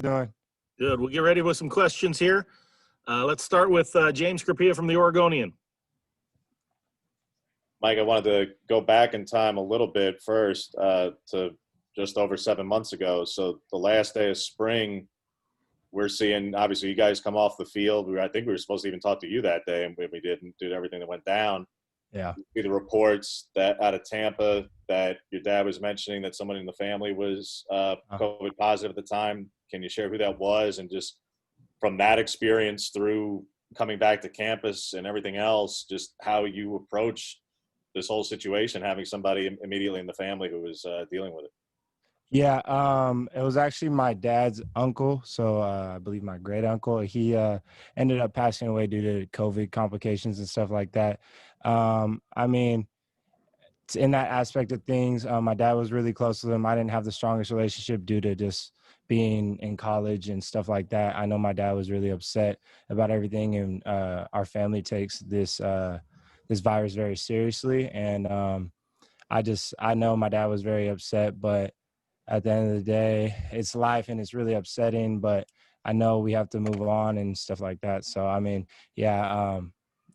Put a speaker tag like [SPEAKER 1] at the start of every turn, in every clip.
[SPEAKER 1] Doing?
[SPEAKER 2] Good. We'll get ready with some questions here. Let's start with James Crapia from the Oregonian.
[SPEAKER 3] Mike, I wanted to go back in time a little bit first to just over 7 months ago. So the last day of spring, we're seeing, obviously, you guys come off the field. I think we were supposed to even talk to you that day, and we didn't do everything that went down.
[SPEAKER 1] Yeah.
[SPEAKER 3] See the reports that out of Tampa that your dad was mentioning that someone in the family was COVID positive at the time. Can you share who that was? And just from that experience through coming back to campus and everything else, just how you approach this whole situation, having somebody immediately in the family who was dealing with it.
[SPEAKER 1] Yeah, it was actually my dad's uncle. So I believe my great uncle. He ended up passing away due to COVID complications and stuff like that. I mean, in that aspect of things, my dad was really close to him. I didn't have the strongest relationship due to just being in college and stuff like that. I know my dad was really upset about everything, and our family takes this virus very seriously. And I know my dad was very upset, but at the end of the day, it's life and it's really upsetting, but I know we have to move on and stuff like that. So, I mean, yeah,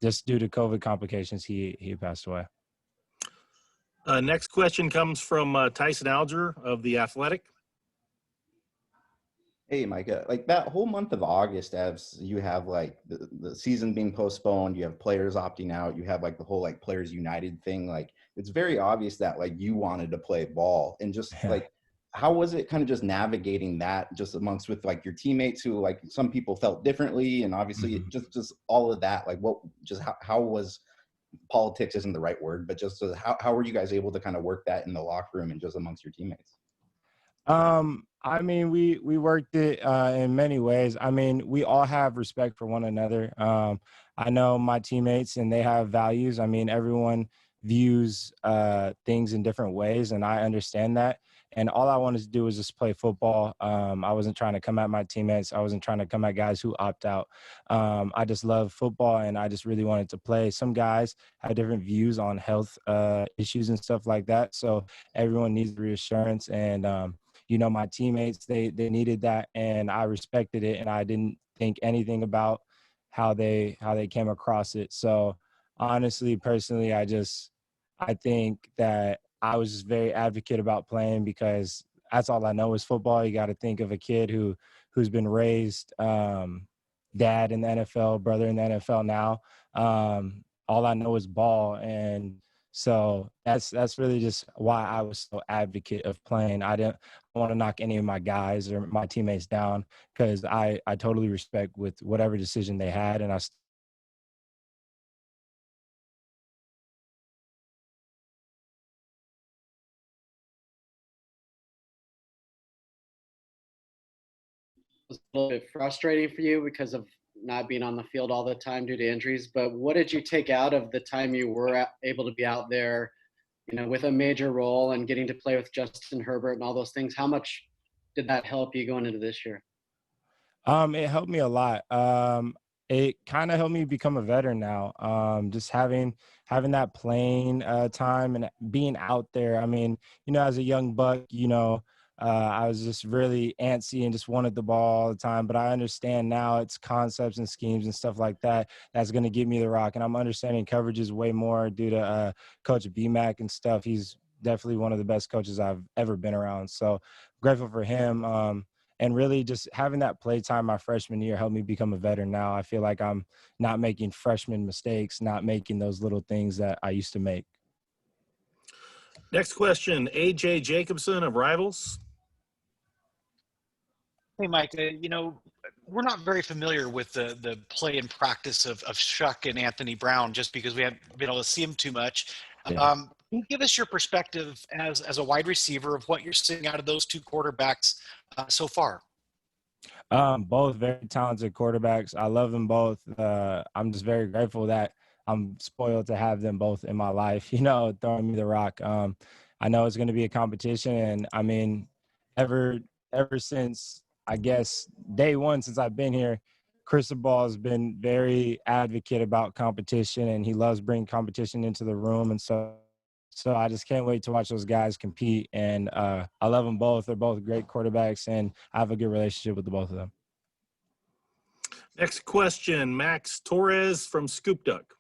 [SPEAKER 1] just due to COVID complications, he passed away.
[SPEAKER 2] Next question comes from Tyson Alger of The Athletic.
[SPEAKER 4] Hey, Mycah, like that whole month of August, as you have like the season being postponed, you have players opting out, you have like the whole like Players United thing. Like it's very obvious that like you wanted to play ball, and just like how was it kind of just navigating that just amongst with like your teammates who like some people felt differently, and obviously just all of that, like what just how was politics isn't the right word, but just how were you guys able to kind of work that in the locker room and just amongst your teammates?
[SPEAKER 1] I mean, we worked it in many ways. I mean, we all have respect for one another. I know my teammates and they have values. I mean, everyone views things in different ways, and I understand that. And all I wanted to do was just play football. I wasn't trying to come at my teammates. I wasn't trying to come at guys who opt out. I just love football, and I just really wanted to play. Some guys have different views on health issues and stuff like that. So everyone needs reassurance, and my teammates, they needed that, and I respected it, and I didn't think anything about how they came across it. So honestly, personally, I think that I was just very advocate about playing, because that's all I know is football. You got to think of a kid who's been raised, dad in the NFL, brother in the NFL now. All I know is ball, and so that's really just why I was so advocate of playing. I didn't want to knock any of my guys or my teammates down, because I totally respect with whatever decision they had, and I
[SPEAKER 5] was a little bit frustrating for you because of not being on the field all the time due to injuries, but what did you take out of the time you were able to be out there, with a major role and getting to play with Justin Herbert and all those things? How much did that help you going into this year?
[SPEAKER 1] It helped me a lot. It kind of helped me become a veteran now. Just having that playing time and being out there. I mean, as a young buck, I was just really antsy and just wanted the ball all the time. But I understand now it's concepts and schemes and stuff like that that's going to give me the rock. And I'm understanding coverages way more due to Coach BMAC and stuff. He's definitely one of the best coaches I've ever been around. So grateful for him. And really just having that play time my freshman year helped me become a veteran now. I feel like I'm not making freshman mistakes, not making those little things that I used to make.
[SPEAKER 2] Next question, A.J. Jacobson of Rivals.
[SPEAKER 6] Hey, Mike, we're not very familiar with the play and practice of Shuck and Anthony Brown, just because we haven't been able to see him too much.
[SPEAKER 1] Yeah.
[SPEAKER 6] Can you give us your perspective as a wide receiver of what you're seeing out of those two quarterbacks so far?
[SPEAKER 1] Both very talented quarterbacks. I love them both. I'm just very grateful that I'm spoiled to have them both in my life, throwing me the rock. I know it's going to be a competition, and I mean, ever since, I guess, day one since I've been here, Cristobal has been very advocate about competition, and he loves bringing competition into the room. And so So I just can't wait to watch those guys compete. And I love them both. They're both great quarterbacks, and I have a good relationship with the both of them.
[SPEAKER 2] Next question, Max Torres from Scoop Duck.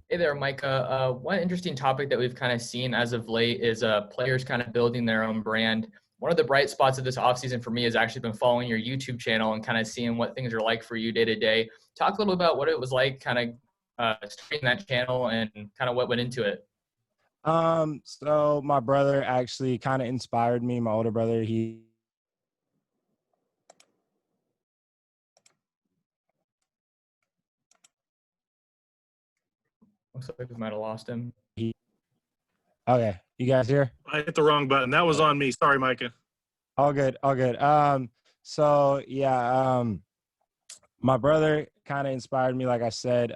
[SPEAKER 7] Hey there, Mycah. One interesting topic that we've kind of seen as of late is players kind of building their own brand. One of the bright spots of this offseason for me has actually been following your YouTube channel and kind of seeing what things are like for you day to day. Talk a little about what it was like kind of starting that channel and kind of what went into it.
[SPEAKER 1] So my brother actually kind of inspired me. My older brother,
[SPEAKER 7] Looks like we might have lost him.
[SPEAKER 1] okay, you guys here?
[SPEAKER 2] I hit the wrong button. That was on me. Sorry, Mycah.
[SPEAKER 1] All good, all good. So yeah, my brother kind of inspired me. Like I said,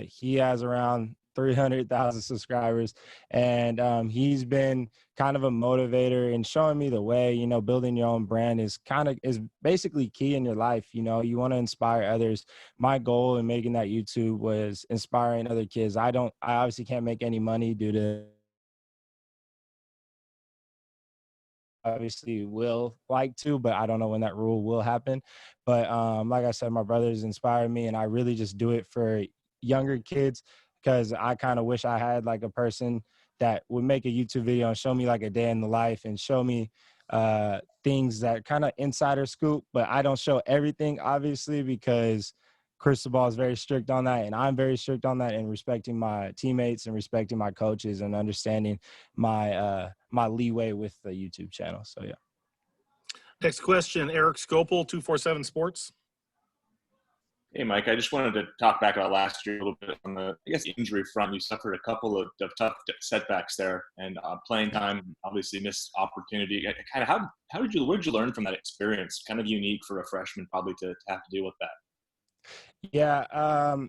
[SPEAKER 1] he has around 300,000 subscribers, and he's been kind of a motivator and showing me the way. You know, building your own brand is basically key in your life. You know, you want to inspire others. My goal in making that YouTube was inspiring other kids. I obviously can't make any money due to, obviously will like to, but I don't know when that rule will happen. But like I said, my brothers inspired me, and I really just do it for younger kids, because I kind of wish I had like a person that would make a YouTube video and show me like a day in the life and show me things that kind of insider scoop. But I don't show everything, obviously, because Cristobal is very strict on that, and I'm very strict on that, and respecting my teammates and respecting my coaches and understanding my my leeway with the YouTube channel. So yeah.
[SPEAKER 2] Next question, Eric Scopel, 247 Sports.
[SPEAKER 3] Hey, Mike, I just wanted to talk back about last year a little bit on the, I guess, injury front. You suffered a couple of tough setbacks there, and playing time, obviously missed opportunity. Kind of, what did you learn from that experience? Kind of unique for a freshman probably to have to deal with that.
[SPEAKER 1] Yeah,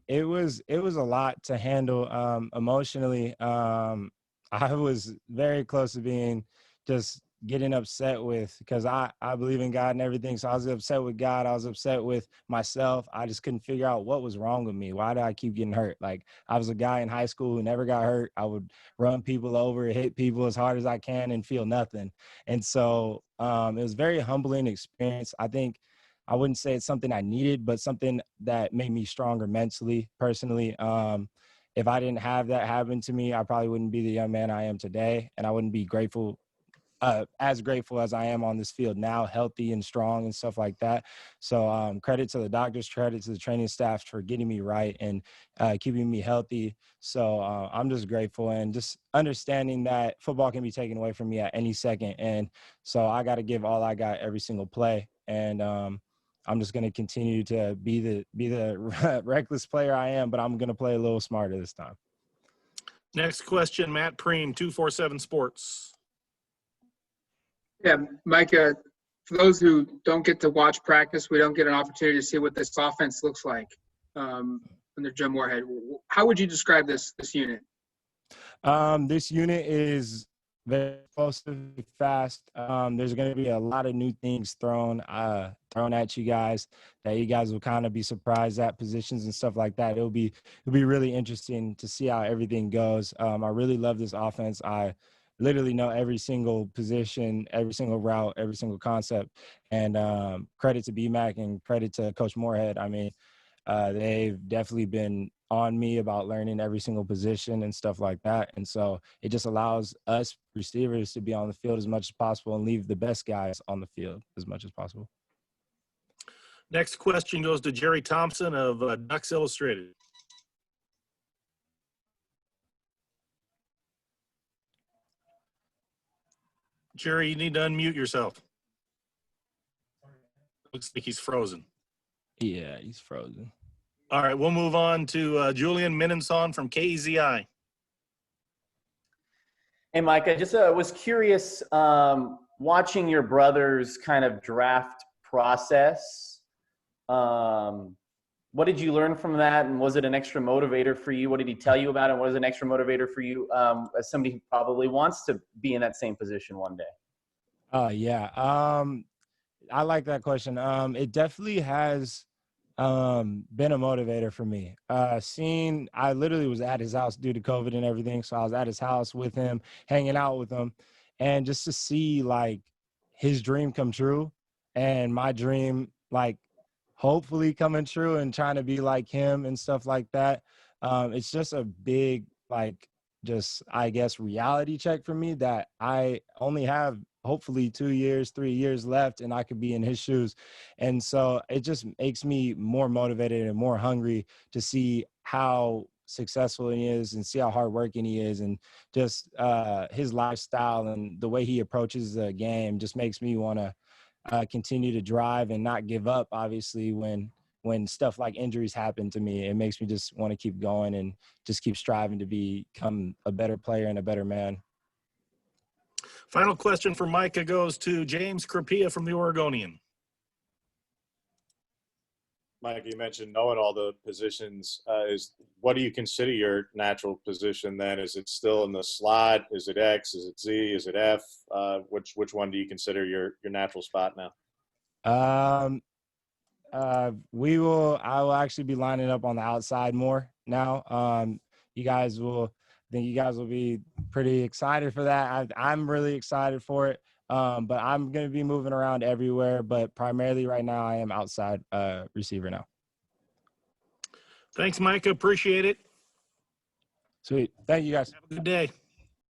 [SPEAKER 1] it was a lot to handle emotionally. I was very close to being just getting upset with, because I believe in God and everything. So I was upset with God. I was upset with myself. I just couldn't figure out what was wrong with me. Why did I keep getting hurt? Like, I was a guy in high school who never got hurt. I would run people over, hit people as hard as I can, and feel nothing. And so it was a very humbling experience. I think I wouldn't say it's something I needed, but something that made me stronger mentally, personally. If I didn't have that happen to me, I probably wouldn't be the young man I am today, and I wouldn't be as grateful as I am on this field now, healthy and strong and stuff like that. So credit to the doctors, credit to the training staff for getting me right and keeping me healthy. So I'm just grateful, and just understanding that football can be taken away from me at any second. And so I got to give all I got every single play. And I'm just going to continue to be the reckless player I am, but I'm going to play a little smarter this time.
[SPEAKER 2] Next question, Matt Preem, 247 Sports.
[SPEAKER 8] Yeah, Mycah, for those who don't get to watch practice, we don't get an opportunity to see what this offense looks like under Joe Moorhead. How would you describe this unit?
[SPEAKER 1] This unit is very explosive, fast. There's going to be a lot of new things thrown at you guys that you guys will kind of be surprised at, positions and stuff like that. It'll be really interesting to see how everything goes. I really love this offense. I literally know every single position, every single route, every single concept. And credit to BMAC and credit to Coach Moorhead. I mean, they've definitely been on me about learning every single position and stuff like that. And so it just allows us receivers to be on the field as much as possible and leave the best guys on the field as much as possible.
[SPEAKER 2] Next question goes to Jerry Thompson of Ducks Illustrated. Jerry, you need to unmute yourself. Looks like he's frozen.
[SPEAKER 1] Yeah, he's frozen.
[SPEAKER 2] All right, we'll move on to Julian Minenson from KEZI.
[SPEAKER 9] Hey, Mike, I just was curious, watching your brother's kind of draft process. What did you learn from that, and was it an extra motivator for you? What did he tell you about it? What was an extra motivator for you as somebody who probably wants to be in that same position one day?
[SPEAKER 1] Yeah. I like that question. It definitely has been a motivator for me. I literally was at his house due to COVID and everything. So I was at his house with him, hanging out with him, and just to see like his dream come true and my dream, like hopefully coming true and trying to be like him and stuff like that. It's just a big, like, just, I guess, reality check for me that I only have hopefully 2 years, 3 years left, and I could be in his shoes. And so it just makes me more motivated and more hungry to see how successful he is and see how hardworking he is, and just his lifestyle and the way he approaches the game just makes me want to continue to drive and not give up. Obviously, when stuff like injuries happen to me, it makes me just want to keep going and just keep striving to become a better player and a better man.
[SPEAKER 2] Final question for Mycah goes to James Krapia from the Oregonian.
[SPEAKER 3] Mike, you mentioned knowing all the positions. What do you consider your natural position then? Is it still in the slot? Is it X? Is it Z? Is it F? Which one do you consider your natural spot now?
[SPEAKER 1] I will actually be lining up on the outside more now. I think you guys will be pretty excited for that. I'm really excited for it. But I'm going to be moving around everywhere, but primarily right now I am outside receiver now.
[SPEAKER 2] Thanks, Mycah. Appreciate it.
[SPEAKER 1] Sweet. Thank you, guys.
[SPEAKER 2] Have a good day.